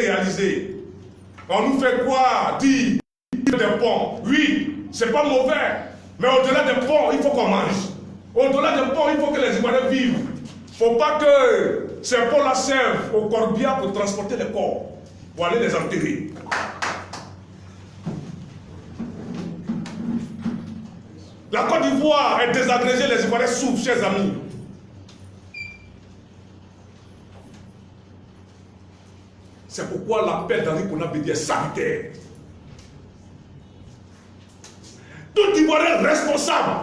réalisé. On nous fait quoi? Dire des ponts. Oui, c'est pas mauvais. Mais au-delà des ponts, il faut qu'on mange. Au-delà des ponts, il faut que les Ivoiriens vivent. Il ne faut pas que ces ponts-là servent au corbillard pour transporter les corps, pour aller les enterrer. La Côte d'Ivoire est désagrégée, les Ivoiriens souffrent, chers amis. C'est pourquoi l'appel d'Henri Konan Bédié est salutaire. Tout Ivoirien responsable,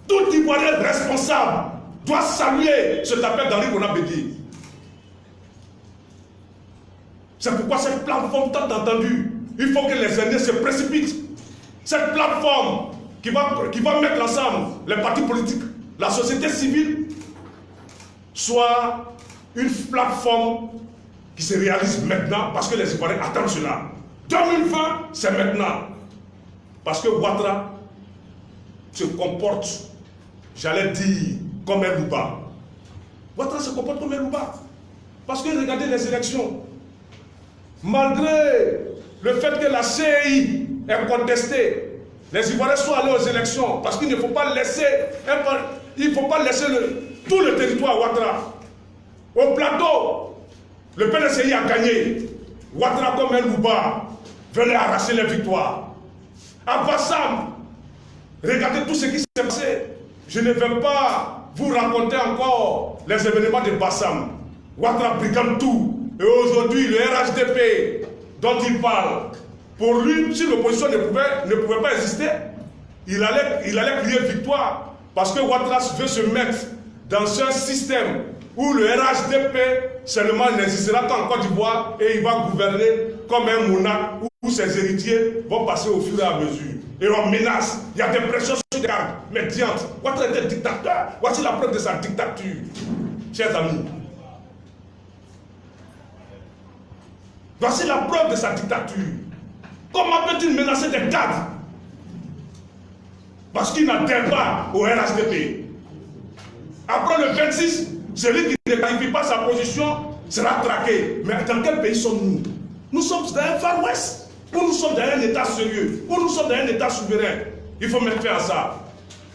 tout Ivoirien responsable doit saluer cet appel d'Henri Konan Bédié. C'est pourquoi cette plateforme tant entendue, il faut que les aînés se précipitent. Cette plateforme qui va mettre ensemble les partis politiques, la société civile, soit une plateforme qui se réalise maintenant parce que les Ivoiriens attendent cela. 2020, c'est maintenant. Parce que Ouattara se comporte, j'allais dire, comme un louba. Ouattara se comporte comme un louba. Parce que regardez les élections. Malgré le fait que la CEI est contestée, les Ivoiriens sont allés aux élections parce qu'il ne faut pas laisser, tout le territoire à Ouattara. Au plateau, le PDCI a gagné. Ouattara comme un louba venait arracher les victoires. À Bassam, regardez tout ce qui s'est passé. Je ne vais pas vous raconter encore les événements de Bassam. Ouattara brigade tout. Et aujourd'hui, le RHDP dont il parle, pour lui, si l'opposition ne pouvait pas exister, il allait crier victoire. Parce que Ouattara veut se mettre dans un système où le RHDP seulement n'existera qu'en Côte d'Ivoire et il va gouverner comme un monarque où ses héritiers vont passer au fur et à mesure. Et on menace, il y a des pressions sur les gardes médiantes. Ouattara était dictateur. Voici la preuve de sa dictature, chers amis. Voici la preuve de sa dictature. Comment peut-il menacer des cadres? Parce qu'il n'adhère pas au RHDP. Après le 26, celui qui ne clarifie pas sa position sera traqué. Mais dans quel pays sommes-nous? Nous sommes dans un Far West, où nous sommes dans un État sérieux, où nous sommes dans un État souverain. Il faut mettre fin à ça.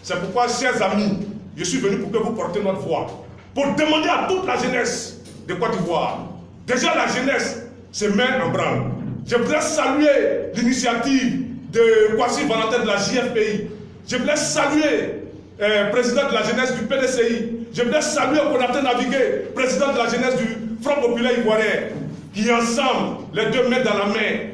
C'est pourquoi, chers amis, je suis venu pour que vous portez notre voix. Pour demander à toute la jeunesse de Côte d'Ivoire. Déjà, la jeunesse se met en branle. Je voudrais saluer l'initiative de Kwasi Valentin de la JFPI. Je voudrais saluer le président de la jeunesse du PDCI. Je voudrais saluer Konaté Navigué, président de la jeunesse du Front Populaire Ivoirien, qui ensemble, les deux mains dans la main,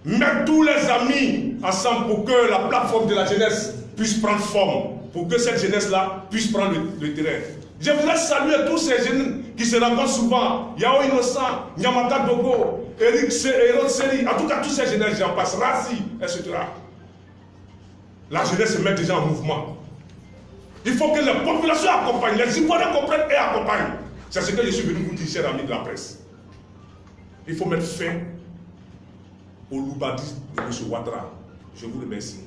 mettent tous les amis ensemble pour que la plateforme de la jeunesse puisse prendre forme, pour que cette jeunesse-là puisse prendre le terrain. Je voudrais saluer tous ces jeunes qui se rencontrent souvent, Yao Innocent, Nyamata Dogo, Eric Seri, en tout cas tous ces jeunes, j'en passe, Razi, etc. La jeunesse se met déjà en mouvement. Il faut que les populations accompagnent, les Ivoiriens comprennent et accompagnent. C'est ce que je suis venu vous dire, chers amis de la presse. Il faut mettre fin au loubadisme de M. Ouattara. Je vous remercie.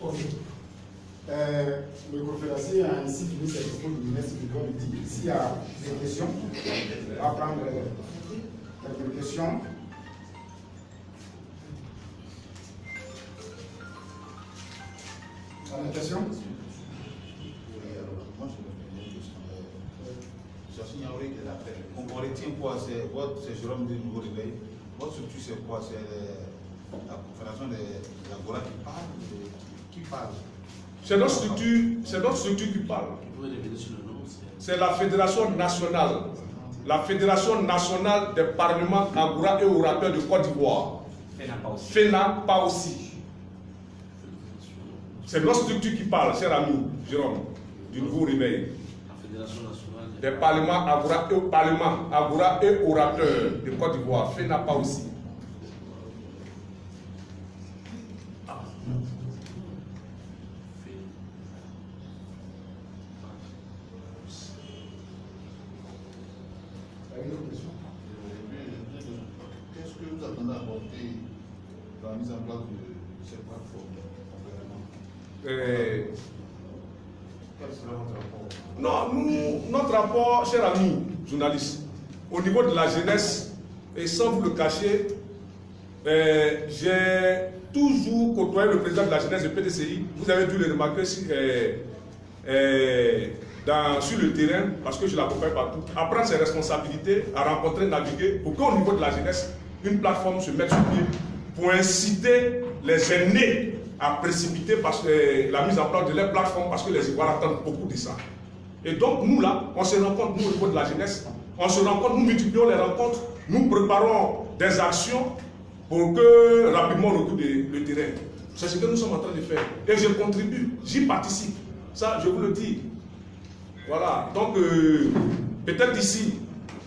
Ok. Le conférencier a ainsi fini ses propos du ministre du Corps. S'il y a des questions, on va prendre quelques questions. La question? Moi, je me question. On retient quoi? C'est Jérôme du Nouveau Réveil. Votre structure, c'est quoi? C'est la confédération de la Gora qui parle? Qui parle? C'est notre structure qui parle. C'est la Fédération nationale. La Fédération nationale des parlements, Agoura et orateurs de Côte d'Ivoire. FENA, pas aussi. C'est notre structure qui parle, cher ami Jérôme, du Nouveau Réveil. La Fédération nationale des parlements, Agoura et orateurs de Côte d'Ivoire. FENA, pas aussi. Qu'est-ce que vous attendez à apporter dans la mise en place de cette plateforme Euh, Quel sera votre rapport? Non, notre rapport, cher ami journaliste, au niveau de la jeunesse, et sans vous le cacher, j'ai toujours côtoyé le président de la jeunesse de PDCI. Vous avez dû le remarquer sur le terrain, parce que je l'accompagne partout, à prendre ses responsabilités, à rencontrer, naviguer, pour qu'au niveau de la jeunesse, une plateforme se mette sur pied pour inciter les aînés à précipiter parce que la mise en place de leur plateforme, parce que les Ivoiriens attendent beaucoup de ça. Et donc nous là, on se rencontre, nous au niveau de la jeunesse, on se rencontre, nous multiplions les rencontres, nous préparons des actions pour que rapidement on occupe le terrain. C'est ce que nous sommes en train de faire. Et je contribue, j'y participe. Ça, je vous le dis. Voilà, donc peut-être ici,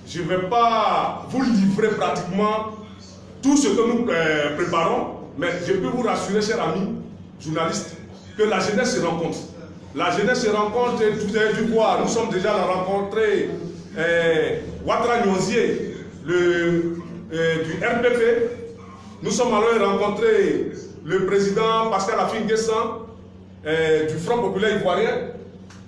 je ne vais pas vous livrer pratiquement tout ce que nous préparons, mais je peux vous rassurer, chers amis journalistes, que la jeunesse se rencontre. La jeunesse se rencontre, et vous avez dû voir, nous sommes déjà rencontrés Ouattara Nyonzié, du RPP. Nous sommes allés rencontrer le président Pascal Affi-N'Guessan du Front Populaire Ivoirien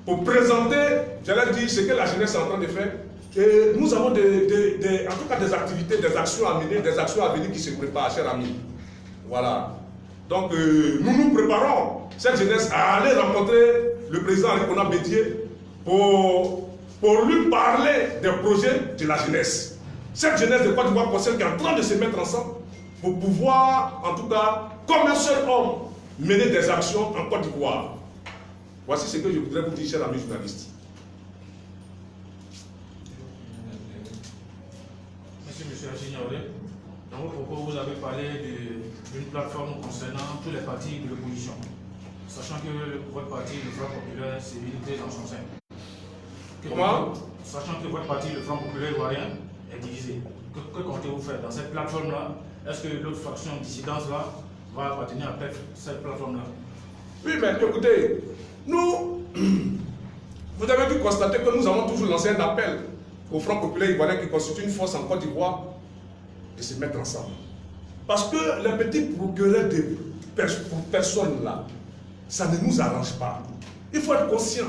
pour présenter, j'allais dire, ce que la jeunesse est en train de faire. Et nous avons en tout cas des activités, des actions à mener, des actions à venir qui se préparent, chers amis. Voilà. Donc nous nous préparons, cette jeunesse, à aller rencontrer le président Arikona Bédié pour lui parler des projets de la jeunesse. Cette jeunesse de Côte d'Ivoire qui est en train de se mettre ensemble pour pouvoir, en tout cas, comme un seul homme, mener des actions en Côte d'Ivoire. Voici ce que je voudrais vous dire, chers amis journalistes. Monsieur Agignoré, dans vos propos, vous avez parlé d'une plateforme concernant tous les partis de l'opposition, sachant que votre parti, le Front Populaire, s'est milité dans son sein. Comment? Sachant que votre parti, le Front Populaire Ivoirien, est divisé. Que comptez-vous faire dans cette plateforme-là? Est-ce que l'autre faction dissidence-là va appartenir à cette plateforme-là? Oui, mais écoutez, nous, vous avez dû constater que nous avons toujours lancé un appel au Front Populaire Ivoirien qui constitue une force en Côte d'Ivoire de se mettre ensemble. Parce que les petits procureurs de personnes là, ça ne nous arrange pas. Il faut être conscient.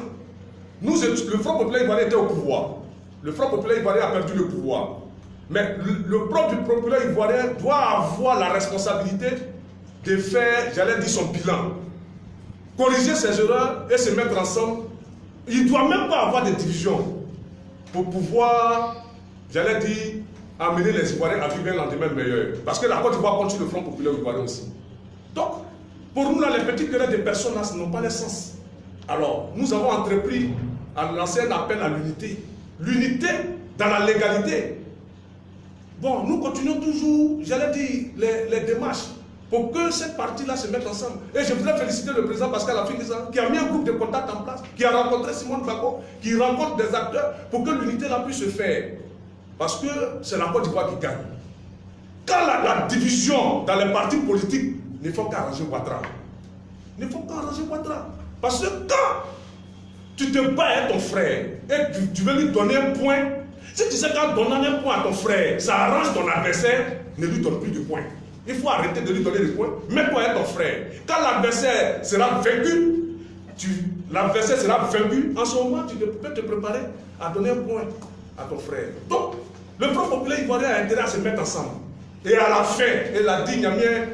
Nous, le Front Populaire Ivoirien était au pouvoir. Le Front Populaire Ivoirien a perdu le pouvoir. Mais le propre du populaire ivoirien doit avoir la responsabilité de faire, j'allais dire, son bilan. Corriger ses erreurs et se mettre ensemble. Il ne doit même pas avoir de division pour pouvoir, j'allais dire, amener les Ivoiriens à vivre un lendemain meilleur. Parce que la Côte d'Ivoire compte sur le Front Populaire Ivoirien aussi. Donc, pour nous, là, les petites querelles des personnes là, n'ont pas de sens. Alors, nous avons entrepris à lancer un appel à l'unité. L'unité dans la légalité. Bon, nous continuons toujours, j'allais dire, les démarches pour que cette partie-là se mette ensemble. Et je voudrais féliciter le président Pascal Affi-N'Guessan qui a mis un groupe de contact en place, qui a rencontré Simone Bako, qui rencontre des acteurs pour que l'unité-là puisse se faire. Parce que c'est la Côte d'Ivoire qui gagne. Quand la division dans les partis politiques ne faut qu'arranger Ouattara. Ne faut qu'arranger Ouattara. Parce que quand tu te bats avec ton frère et tu veux lui donner un point, si tu sais qu'en donnant un point à ton frère, ça arrange ton adversaire, ne lui donne plus de points. Il faut arrêter de lui donner des points. Mets-toi avec ton frère. Quand l'adversaire sera vaincu, l'adversaire sera vaincu, en ce moment, tu peux te préparer à donner un point à ton frère. Donc, le Front Populaire Ivoirien a intérêt à se mettre ensemble. Et à la fin, elle a dit, Niamien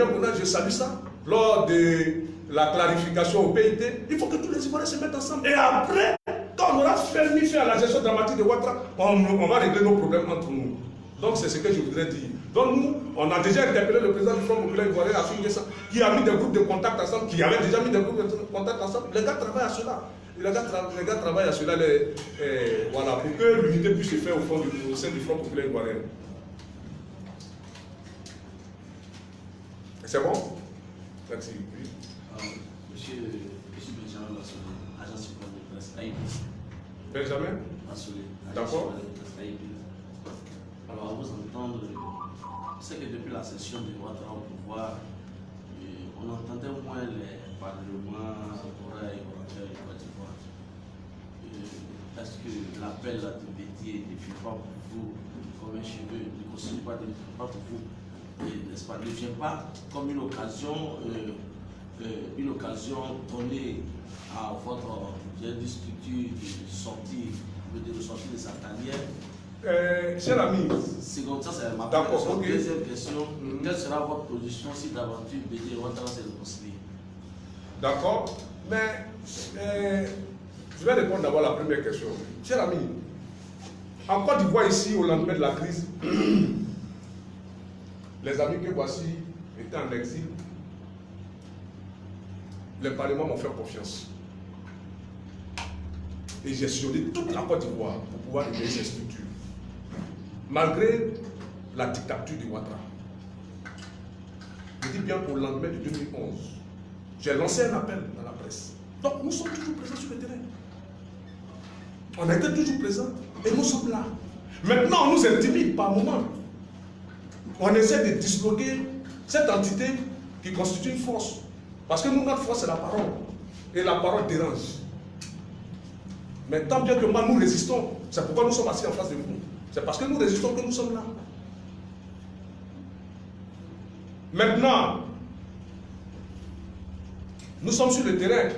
Bouna, je salue ça, lors de la clarification au PIT, il faut que tous les Ivoiriens se mettent ensemble. Et après, quand on aura fait à la gestion dramatique de Ouattara, on va régler nos problèmes entre nous. Donc c'est ce que je voudrais dire. Donc nous, on a déjà interpellé le président du Front Populaire Ivoirien, Affi-N'Guessan, qui a mis des groupes de contact ensemble, qui avait déjà mis des groupes de contact ensemble. Les gars travaillent à cela. Les gars travaillent à cela, voilà, pour que l'unité puisse se faire au sein du Front Populaire Ivoirien. C'est bon? Merci. Monsieur Benjamin Massolé, agence citoyenne de presse AIP. Benjamin? Massolé, d'accord. agence citoyenne de presse AIP. Alors, à vous entendre, c'est que depuis la session de Ouattara au pouvoir, on entendait moins les parlements et volontaires de Côte d'Ivoire. Est-ce que l'appel à tout Bédié ne fait pas pour vous comme un cheveu, ne constitue pas pour vous, n'est-ce pas, ne vient pas comme une occasion donnée à votre structure de sortie de sa carrière. Cher ami, Seconde, ça c'est ma d'accord, question. ok. Deuxième question, quelle sera votre position si d'aventure BD Ouattara s'est réconcilié? D'accord, mais je vais répondre d'abord à la première question. Cher ami, en Côte d'Ivoire, ici, au lendemain de la crise, les amis que voici étaient en exil. Les parlements m'ont fait confiance. Et j'ai sillonné toute la Côte d'Ivoire pour pouvoir révéler ces structures. Malgré la dictature de Ouattara. Je dis bien au lendemain de 2011. J'ai lancé un appel dans la presse. Donc nous sommes toujours présents sur le terrain. On a été toujours présents et nous sommes là. Maintenant, on nous intimide par moment. On essaie de disloquer cette entité qui constitue une force. Parce que nous, notre force, c'est la parole. Et la parole dérange. Mais tant bien que mal, nous résistons. C'est pourquoi nous sommes assis en face de vous. C'est parce que nous résistons que nous sommes là. Maintenant, nous sommes sur le terrain.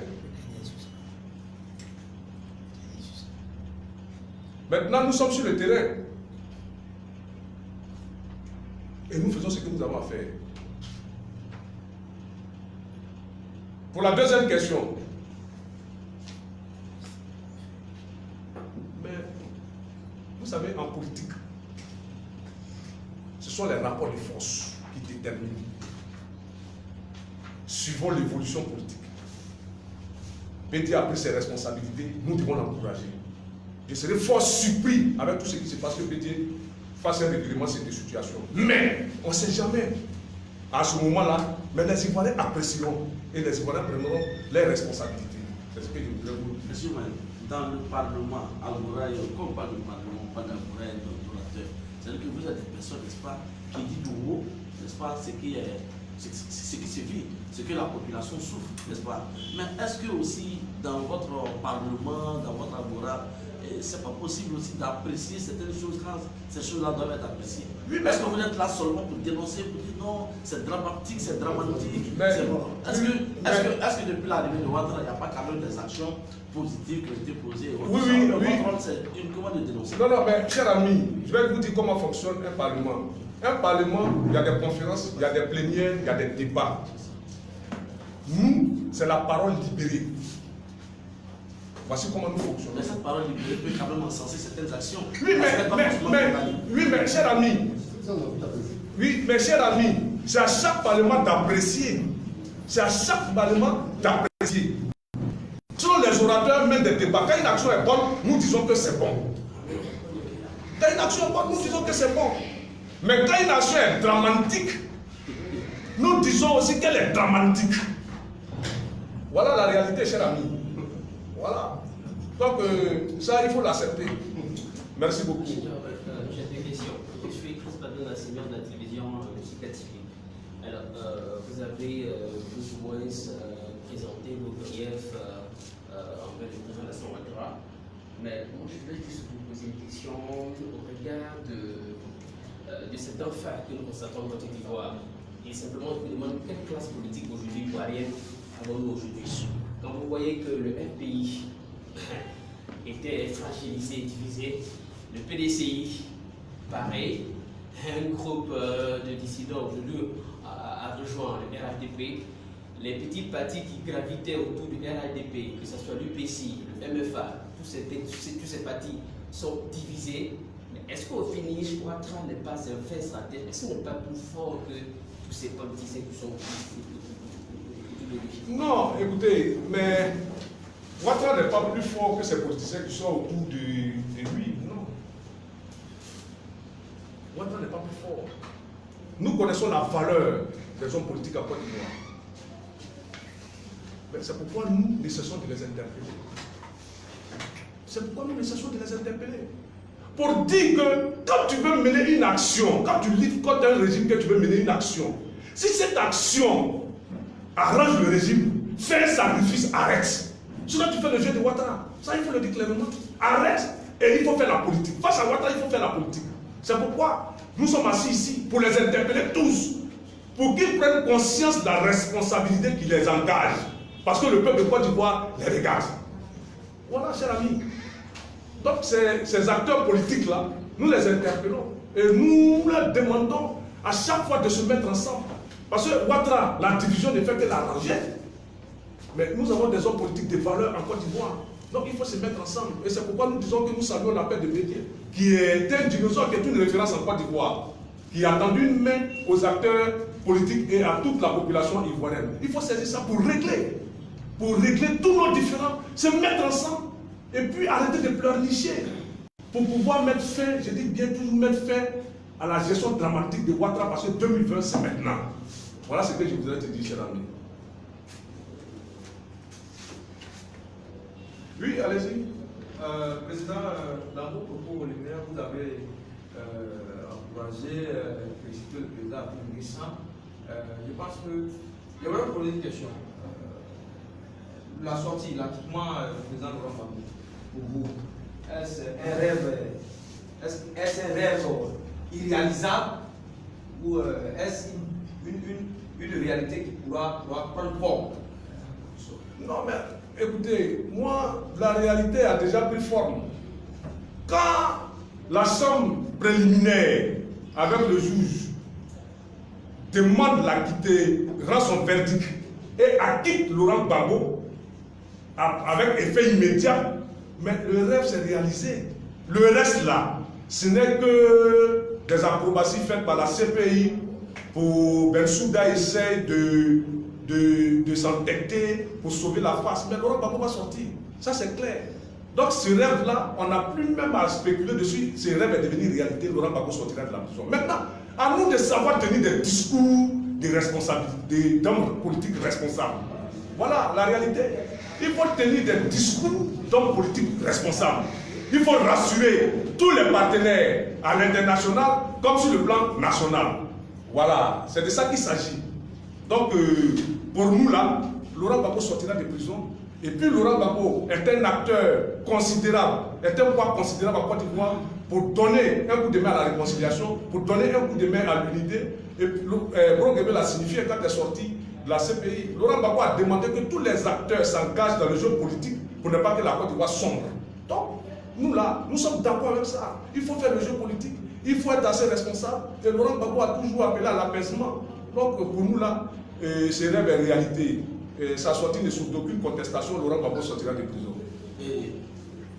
Maintenant, nous sommes sur le terrain. Et nous faisons ce que nous avons à faire. Pour la deuxième question. Mais, vous savez, en politique, ce sont les rapports de force qui déterminent, suivant l'évolution politique. Bédi a pris ses responsabilités, nous devons l'encourager. Je serai fort surpris avec tout ce qui se passe que Bédi fasse un règlement de cette situation. Mais, on ne sait jamais. À ce moment-là, mais les Ivoiriens apprécieront et les Ivoiriens prendront les responsabilités. C'est ce que je voudrais vous dire. Monsieur Maï, dans le Parlement, Algora, comme pas le Parlement, pas d'Algora et d'orateur, c'est-à-dire que vous êtes des personnes, n'est-ce pas, qui disent de haut, n'est-ce pas, ce qui se vit, ce que la population souffre, n'est-ce pas. Mais est-ce que aussi, dans votre Parlement, dans votre Algora, c'est pas possible aussi d'apprécier certaines choses quand ces choses-là doivent être appréciées? Oui, est-ce que vous êtes là seulement pour dénoncer, pour dire non, c'est dramatique, c'est dramatique? Est-ce que depuis l'arrivée de Ouattara, il n'y a pas quand même des actions positives qui ont été posées? Oui. C'est une commande de dénoncer. Non, mais cher ami, je vais vous dire comment fonctionne un Parlement. Un Parlement, il y a des conférences, il y a des plénières, il y a des débats. Nous, c'est la parole libérée. Voici comment nous fonctionnons. Mais cette parole libérée peut quand même encenser certaines actions. Oui, mais cher ami, c'est à chaque Parlement d'apprécier. C'est à chaque Parlement d'apprécier. Selon les orateurs mènent des débats. Quand une action est bonne, nous disons que c'est bon. Quand une action est bonne, nous disons que c'est bon. Mais quand une action est dramatique, nous disons aussi qu'elle est dramatique. Voilà la réalité, cher ami. Voilà. Donc, ça, il faut l'accepter. Merci beaucoup. J'ai deux questions. Je suis Chris Padon, senior de la télévision Chikatili. Alors, vous avez plus ou moins présenté vos griefs envers le président Alassane Ouattara. Mais moi, je voulais juste vous poser une question au regard de cet enfer que nous constatons en Côte d'Ivoire. Et simplement, je vous demande quelle classe politique aujourd'hui ivoirienne avons-nous aujourd'hui? Quand vous voyez que le FPI était fragilisé, divisé, le PDCI, pareil, un groupe de dissidents aujourd'hui a rejoint le RHDP, les petits partis qui gravitaient autour du RHDP, que ce soit l'UPC, le MFA, tous ces partis sont divisés. Mais est-ce qu'au finish, Ouattara n'est pas un fait stratège? Est-ce qu'il n'est pas plus fort que tous ces politiciens qui sont Non, écoutez, mais Ouattara n'est pas plus fort que ces politiciens qui sont autour de lui. Non. Ouattara n'est pas plus fort. Nous connaissons la valeur des hommes politiques à Côte d'Ivoire. Mais c'est pourquoi nous ne cessons de les interpeller. C'est pourquoi nous ne cessons de les interpeller. Pour dire que quand tu veux mener une action, quand tu luttes contre un régime que tu veux mener une action, si cette action arrange le régime, fais un sacrifice, arrête. Sinon tu fais le jeu de Ouattara. Ça, il faut le dire clairement. Arrête et il faut faire la politique. Face à Ouattara, il faut faire la politique. C'est pourquoi nous sommes assis ici pour les interpeller tous, pour qu'ils prennent conscience de la responsabilité qui les engage. Parce que le peuple de Côte d'Ivoire les regarde. Voilà, cher ami. Donc ces acteurs politiques-là, nous les interpellons et nous leur demandons à chaque fois de se mettre ensemble. Parce que Ouattara, la division ne fait que l'arranger. Mais nous avons des hommes politiques de valeur en Côte d'Ivoire. Donc il faut se mettre ensemble. Et c'est pourquoi nous disons que nous saluons la paix de Bédié, qui est un dinosaure, qui est une référence en Côte d'Ivoire, qui a tendu une main aux acteurs politiques et à toute la population ivoirienne. Il faut saisir ça pour régler tous nos différends, se mettre ensemble et puis arrêter de pleurnicher pour pouvoir mettre fin, je dis bien toujours mettre fin à la gestion dramatique de Ouattara parce que 2020 c'est maintenant. Voilà ce que je voudrais te dire, cher ami. Oui, allez-y. Président, dans vos propos liminaires, vous avez encouragé, félicité le président pour Nissan. Je pense que j'aimerais vous poser une question. La sortie, l'acquittement du président Laurent Gbagbo, pour vous, est-ce un rêve irréalisable ou est-ce une réalité qui pourra prendre forme? Non, mais écoutez, moi, la réalité a déjà pris forme. Quand la chambre préliminaire, avec le juge, demande l'acquitter, rend son verdict et acquitte Laurent Gbagbo, avec effet immédiat, mais le rêve s'est réalisé. Le reste là, ce n'est que des approbations faites par la CPI pour Bensouda essaye de s'entêter pour sauver la face. Mais Laurent Gbagbo va sortir. Ça c'est clair. Donc ce rêve-là, on n'a plus même à spéculer dessus. Ce rêve est devenu réalité. Laurent Gbagbo sortira de la prison. Maintenant, à nous de savoir tenir des discours de responsabilité, d'hommes politiques responsables. Voilà la réalité. Il faut tenir des discours d'hommes politiques responsables. Il faut rassurer tous les partenaires à l'international comme sur le plan national. Voilà, c'est de ça qu'il s'agit. Donc, pour nous là, Laurent Gbagbo sortira de prison. Et puis Laurent Gbagbo est un acteur considérable, est un poids considérable en Côte d'Ivoire pour donner un coup de main à la réconciliation, pour donner un coup de main à l'unité. Et Bronguebe l'a signifié quand il est sorti de la CPI. Laurent Gbagbo a demandé que tous les acteurs s'engagent dans le jeu politique pour ne pas que la Côte d'Ivoire sombre. Donc, nous là, nous sommes d'accord avec ça. Il faut faire le jeu politique, il faut être assez responsable. Et Laurent Gbagbo a toujours appelé à l'apaisement. Donc, pour nous là, ce rêve est réalité. Et sa sortie ne souffre d'aucune contestation. Laurent Gbagbo sortira de prison. Et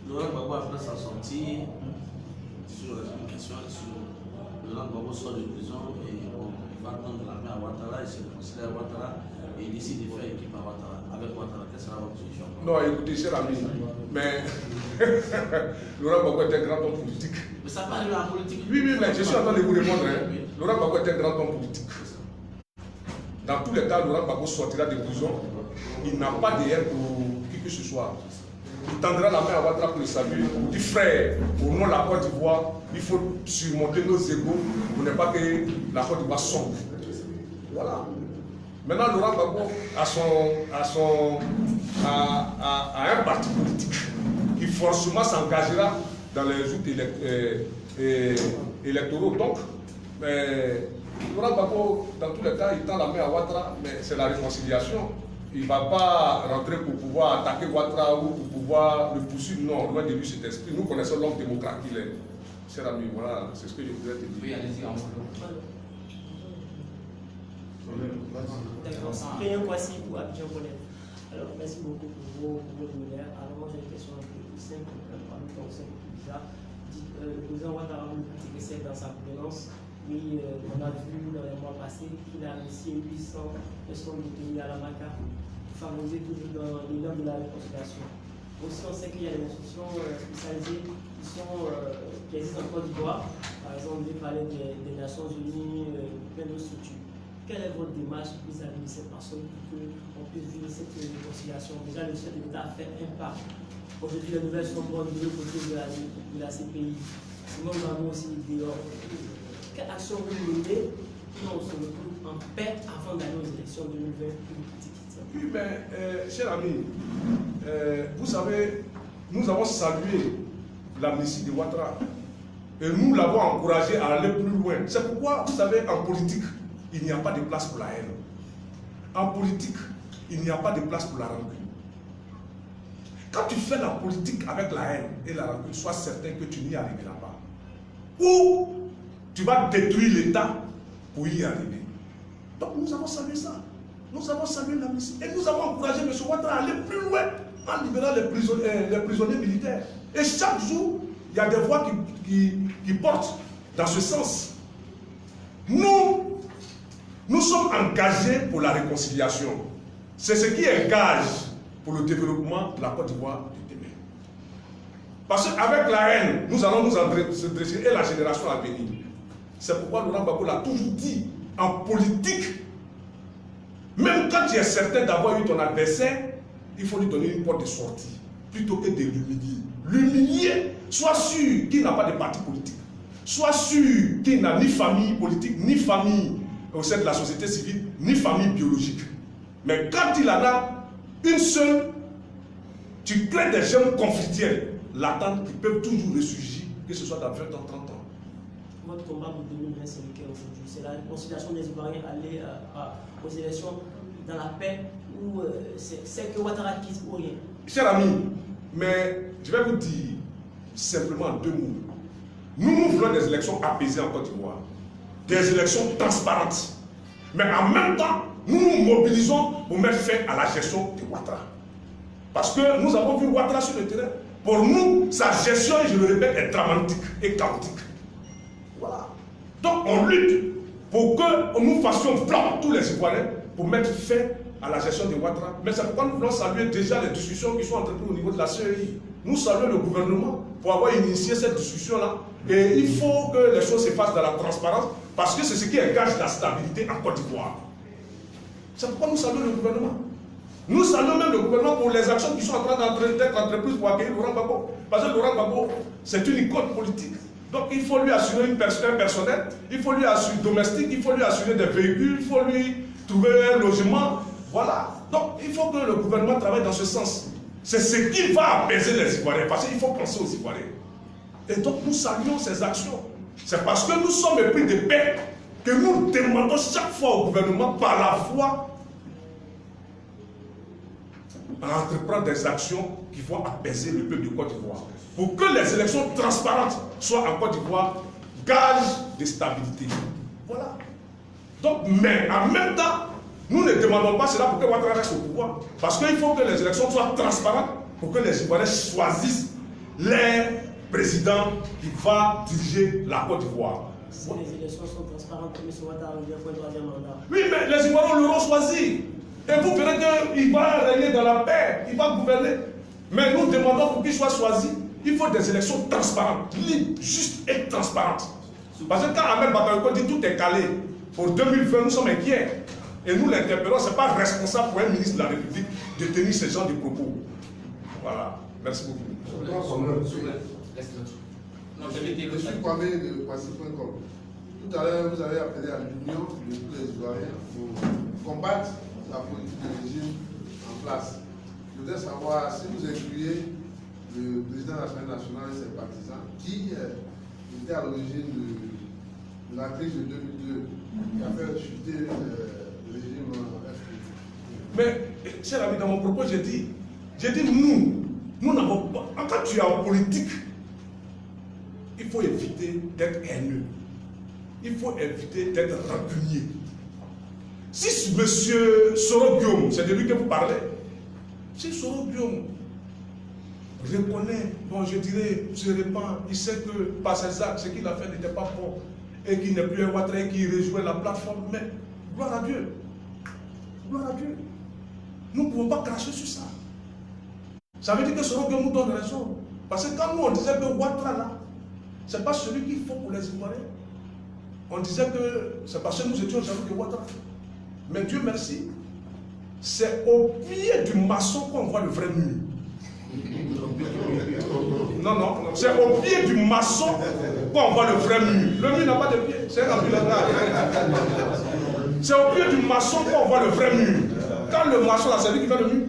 Laurent Gbagbo, après sa sortie, sur une question sur Laurent Gbagbo sort de prison et on va tendre la main à Ouattara, il se considère Ouattara et il décide de faire équipe à Ouattara. Avec Ouattara, quelle sera votre position? Non, écoutez, cher ami, mais Laurent Gbagbo est un grand homme politique. Mais ça parle en politique. Oui, mais je suis en train de vous répondre. Laurent Gbagbo est un grand homme politique. Dans tous les cas, Laurent Gbagbo sortira de prison. Il n'a pas de haine pour qui que ce soit. Il tendra la main à Ouattara pour le saluer. Il dit frère, au nom de la Côte d'Ivoire, il faut surmonter nos égaux pour ne pas que la Côte d'Ivoire sombre. Voilà. Maintenant, Laurent Gbagbo a un parti politique qui forcément s'engagera dans les joutes électoraux. Donc, Laurent Gbagbo, dans tous les cas, il tend la main à Ouattara, mais c'est la réconciliation. Il ne va pas rentrer pour pouvoir attaquer Ouattara ou pour pouvoir le poursuivre. Non, loin de lui cet esprit. Nous connaissons l'homme démocrate qu'il est. Cher ami, voilà, c'est ce que je voudrais te dire. Oui, allez-y, en D'accord, Cyprien Kwasi pour Abidjan Bonnet. Alors, merci beaucoup pour vos luminaires. Alors, moi j'ai une question un peu plus simple, un peu plus bizarre. Le président Ouattara nous critiquait dans sa gouvernance. Oui, on a vu dans les mois passés qu'il a initié 800 personnes détenues à la MACA pour favoriser toujours dans l'élan de la réconciliation. Aussi, on sait qu'il y a des institutions spécialisées qui existent en Côte d'Ivoire. Par exemple, on parlait des Nations Unies, plein d'autres structures. Quelle est votre démarche vis-à-vis de ces personnes pour qu'on puisse vivre cette réconciliation? Déjà, le chef de l'État a fait un pas. Aujourd'hui, les nouvelles sont bonnes de l'autre côté de la CPI. Simon Gbagbo aussi dehors. Quelle action vous menez pour qu'on se retrouve en paix avant d'aller aux élections 2020? Oui, mais cher ami, vous savez, nous avons salué l'amnistie de Ouattara. Et nous l'avons encouragé à aller plus loin. C'est pourquoi, vous savez, en politique, il n'y a pas de place pour la haine. En politique, il n'y a pas de place pour la rancune. Quand tu fais la politique avec la haine et la rancune, sois certain que tu n'y arriveras pas. Ou tu vas détruire l'État pour y arriver. Donc nous avons salué ça. Nous avons salué l'amnistie. Et nous avons encouragé M. Ouattara à aller plus loin en libérant les prisonniers militaires. Et chaque jour, il y a des voix qui portent dans ce sens. Nous sommes engagés pour la réconciliation. C'est ce qui est gage pour le développement de la Côte d'Ivoire de demain. Parce qu'avec la haine, nous allons nous dresser et la génération à venir. C'est pourquoi Laurent Gbagbo l'a toujours dit, en politique, même quand tu es certain d'avoir eu ton adversaire, il faut lui donner une porte de sortie, plutôt que de l'humilier. L'humilier, sois sûr qu'il n'a pas de parti politique, sois sûr qu'il n'a ni famille politique, ni famille au sein de la société civile, ni famille biologique. Mais quand il en a une seule, tu crées des germes conflictuels latents qui peuvent toujours ressurgir, que ce soit dans 20 ans, 30 ans. Votre combat pour 2020, c'est lequel aujourd'hui? C'est la réconciliation des Ivoiriens, aller aux élections dans la paix, ou c'est que Ouattara quitte ou rien? Cher ami, mais je vais vous dire simplement en deux mots. Nous voulons des élections apaisées en Côte d'Ivoire, des élections transparentes. Mais en même temps, nous nous mobilisons pour mettre fin à la gestion de Ouattara. Parce que nous avons vu Ouattara sur le terrain. Pour nous, sa gestion, je le répète, est dramatique et chaotique. Voilà. Donc on lutte pour que nous fassions blanc tous les Ivoiriens pour mettre fin à la gestion de Ouattara. Mais c'est pourquoi nous voulons saluer déjà les discussions qui sont entreprises au niveau de la CEI. Nous saluons le gouvernement pour avoir initié cette discussion-là. Et il faut que les choses se fassent dans la transparence parce que c'est ce qui engage la stabilité en Côte d'Ivoire. C'est pourquoi nous saluons le gouvernement. Nous saluons même le gouvernement pour les actions qui sont en train d'être entreprises pour accueillir Laurent Gbagbo. Parce que Laurent Gbagbo, c'est une icône politique. Donc il faut lui assurer un personnel, il faut lui assurer domestique, il faut lui assurer des véhicules, il faut lui trouver un logement. Voilà. Donc il faut que le gouvernement travaille dans ce sens. C'est ce qui va apaiser les Ivoiriens, parce qu'il faut penser aux Ivoiriens. Et donc nous saluons ces actions. C'est parce que nous sommes épris de paix que nous demandons chaque fois au gouvernement, par la foi, à entreprendre des actions qui vont apaiser le peuple de Côte d'Ivoire. Pour que les élections transparentes soient en Côte d'Ivoire, gage de stabilité. Voilà. Donc, mais en même temps, nous ne demandons pas cela pour que Ouattara reste au pouvoir. Parce qu'il faut que les élections soient transparentes pour que les Ivoiriens choisissent les présidents qui vont diriger la Côte d'Ivoire. Si les élections sont transparentes, M. Ouattara revient pour un troisième mandat. Oui, mais les Ivoiriens l'auront choisi. Et vous verrez qu'il va régner dans la paix, il va gouverner. Mais nous demandons pour qu'il soit choisi, il faut des élections transparentes, libres, justes et transparentes. Parce que quand Ahmed Bakayoko dit tout est calé, pour 2020, nous sommes inquiets. Et nous l'interpellons, ce n'est pas responsable pour un ministre de la République de tenir ce genre de propos. Voilà. Merci beaucoup. Je suis Kwame de Passy.com. Tout à l'heure, vous avez appelé à l'union de tous les Ivoiriens pour combattre la politique de régime en place. Je voudrais savoir si vous incluez le président de l'Assemblée nationale et ses partisans qui était à l'origine de la crise de 2002 qui a fait chuter le régime FPI. Mais, cher ami, dans mon propos, j'ai dit nous n'avons pas. Quand tu es en politique, il faut éviter d'être haineux. Il faut éviter d'être rancunier. Si M. Soro Guillaume, c'est de lui que vous parlez, si Soro Guillaume reconnaît, bon je dirais, se répand, il sait que par ses actes, ce qu'il a fait n'était pas bon, et qu'il n'est plus un Ouattara et qu'il rejouait la plateforme, mais gloire à Dieu. Gloire à Dieu. Nous ne pouvons pas cracher sur ça. Ça veut dire que Soro Guillaume nous donne raison. Parce que quand nous on disait que Ouattara là, ce n'est pas celui qu'il faut pour les Ivoiriens. On disait que c'est parce que nous étions jaloux de Ouattara. Mais Dieu merci, c'est au pied du maçon qu'on voit le vrai mur. Non, c'est au pied du maçon qu'on voit le vrai mur. Le mur n'a pas de pied, c'est un ambulatoire. C'est au pied du maçon qu'on voit le vrai mur. Quand le maçon là, c'est lui qui fait le mur.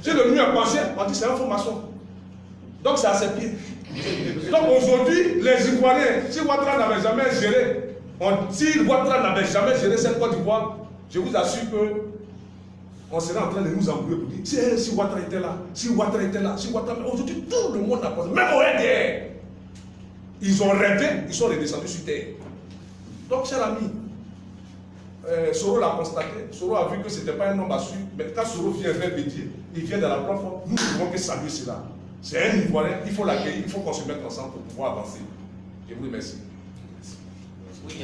Si le mur est penché, on dit c'est un faux maçon. Donc c'est à ses pieds. Donc aujourd'hui, les Ivoiriens, si Ouattara n'avait jamais géré, si Ouattara n'avait jamais géré cette Côte d'Ivoire, je vous assure que on serait en train de nous embrouiller pour dire si Ouattara était là, si Ouattara était là, si Ouattara. Aujourd'hui, tout le monde a pensé, même au RDR. Ils ont rêvé, ils sont redescendus sur terre. Donc, cher ami, Soro l'a constaté, Soro a vu que ce n'était pas un homme à suivre, mais quand Soro vient vers Bédier, il vient de la plateforme, nous ne pouvons que saluer cela. C'est un Ivoirien, il faut l'accueillir, il faut qu'on se mette ensemble pour pouvoir avancer. Je vous remercie. Oui,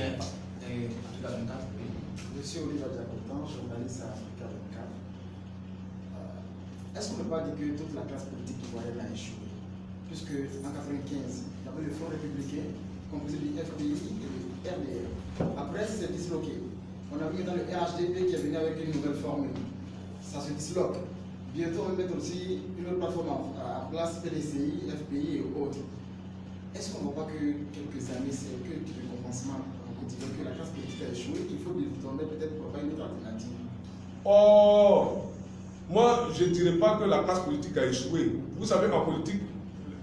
Je suis Olivier Diacotan, journaliste à Africa 24. Est-ce qu'on ne peut pas dire que toute la classe politique ivoirienne a échoué? Puisque en 1995, il y avait le Front républicain composé du FPI et du RDR. Après, c'est disloqué. On a vu dans le RHDP qui est venu avec une nouvelle formule. Ça se disloque. Bientôt, on va mettre aussi une autre plateforme en place, PDCI, FPI et autres. Est-ce qu'on ne voit pas que quelques années, c'est que du récompensement? Que la classe politique a échoué, il faut lui tourner peut-être pour avoir une autre alternative. Oh, moi je ne dirais pas que la classe politique a échoué. Vous savez, en politique,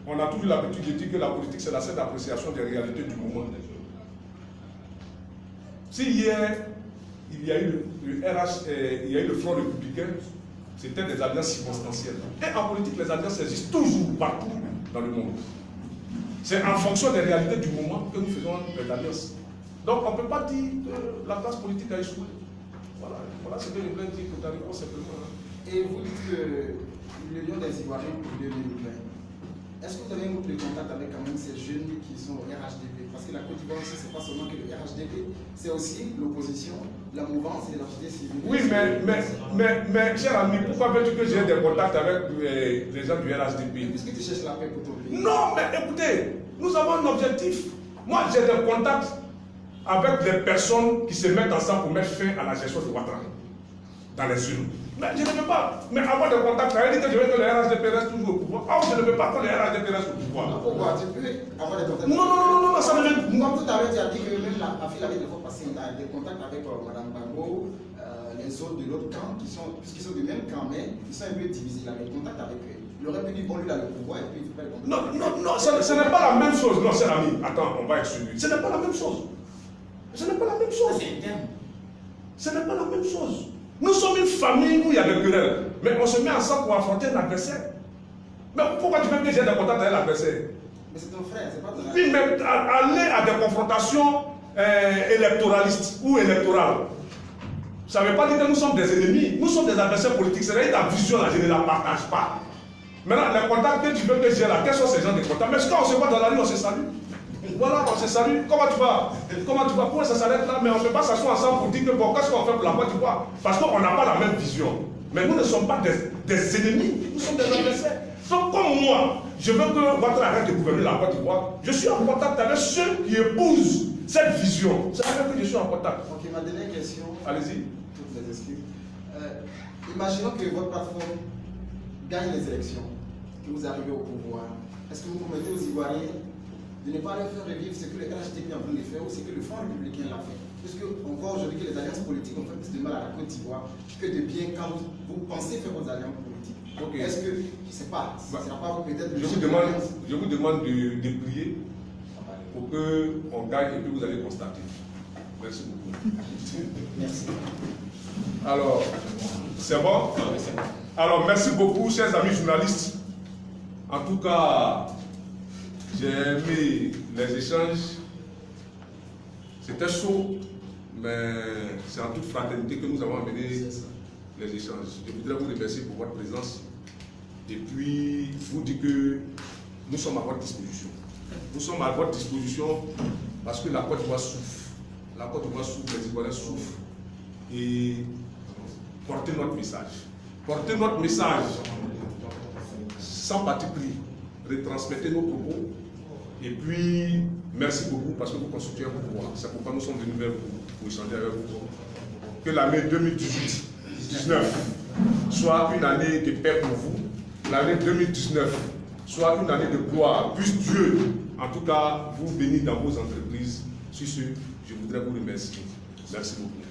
on a toujours l'habitude de dire que la politique c'est la seule appréciation des réalités du moment. Si hier il y a eu il y a eu le Front républicain, c'était des alliances circonstancielles. Et en politique, les alliances existent toujours partout dans le monde. C'est en fonction des réalités du moment que nous faisons les alliances. Donc on ne peut pas dire que la classe politique a échoué. Voilà ce que je voulais dire pour ta réponse simplement. Et vous dites que l'Union des Ivoiriens pour 2020, est-ce que vous avez un groupe de contact avec quand même ces jeunes qui sont au RHDP? Parce que la Côte d'Ivoire, ce n'est pas seulement que le RHDP, c'est aussi l'opposition, la mouvance et la société civile. Oui, mais cher ami, pourquoi veux-tu que j'ai des contacts avec les gens du RHDP? Est-ce que tu cherches la paix pour ton pays? Non, mais écoutez, nous avons un objectif. Moi, j'ai des contacts avec des personnes qui se mettent ensemble pour mettre fin à la gestion de Ouattara dans les urnes. Mais je ne peux pas. Mais avoir des contacts, ça veut dire que je veux que le RHDP reste toujours au pouvoir. Ah, je ne peux pas que le RHDP reste au pouvoir. Pourquoi? Tu peux avoir des contacts? Non, ça ne veut pas. Comme tout à l'heure, tu as dit que même la fille avait des fois passé des contacts avec Mme Gbagbo, les autres de l'autre camp, puisqu'ils sont du même camp, mais ils sont un peu divisés. Il avait des contacts avec eux. Il aurait pu dire, bon, lui, il a le pouvoir, et puis il ne fait pas les contacts. Non, ce n'est pas la même chose. Non, cher ami, attends, on va être suivi. Ce n'est pas la même chose. Ce n'est pas la même chose. Ce n'est pas la même chose. Nous sommes une famille où il y a des querelles, mais on se met ensemble pour affronter un adversaire. Mais pourquoi tu veux que j'ai des contacts avec l'adversaire? Mais c'est ton frère, c'est pas ton frère. Oui, mais aller à des confrontations électoralistes ou électorales, ça ne veut pas dire que nous sommes des ennemis. Nous sommes des adversaires politiques. C'est-à-dire ta vision, là, je ne la partage pas. Maintenant, les contacts que tu veux que j'ai là, quels sont ces gens de contacts? Mais quand on se voit dans la rue, on se salue. Voilà, on se salue. Comment tu vas? Pourquoi ça s'arrête là? Mais on ne peut pas s'asseoir ensemble pour dire que bon, qu'est-ce qu'on fait pour la Côte d'Ivoire? Parce qu'on n'a pas la même vision. Mais nous ne sommes pas des ennemis, nous sommes des adversaires. Donc, comme moi, je veux que Ouattara arrête de gouverner la Côte d'Ivoire. Je suis en contact avec ceux qui épousent cette vision. C'est avec eux que je suis en contact. Ok, ma dernière question. Allez-y. Toutes les excuses. Imaginons que votre plateforme gagne les élections, que vous arrivez au pouvoir. Est-ce que vous promettez aux Ivoiriens de ne pas leur faire revivre ce que le RHDP a voulu faire ou ce que le Front républicain l'a fait? Puisqu'on voit aujourd'hui que les alliances politiques ont fait plus de mal à la Côte d'Ivoire que de bien quand vous pensez faire vos alliances politiques. Okay. Est-ce que, je ne sais pas, ce sera pas peut-être... Je vous demande de prier pour qu'on gagne et puis vous allez constater. Merci beaucoup. Merci. Alors, c'est bon? Alors, merci beaucoup, chers amis journalistes. En tout cas, j'ai aimé les échanges. C'était chaud, mais c'est en toute fraternité que nous avons amené les échanges. Je voudrais vous remercier pour votre présence et puis vous dire que nous sommes à votre disposition. Nous sommes à votre disposition parce que la Côte d'Ivoire souffre. La Côte d'Ivoire souffre, les Ivoiriens souffrent. Et portez notre message. Portez notre message sans parti pris. Retransmettez nos propos. Et puis, merci beaucoup parce que vous constituez un pouvoir. C'est pourquoi nous sommes venus vers vous pour échanger avec vous. Que l'année 2018-19 soit une année de paix pour vous. L'année 2019 soit une année de gloire. Puisse Dieu, en tout cas, vous bénir dans vos entreprises. Sur ce, je voudrais vous remercier. Merci beaucoup.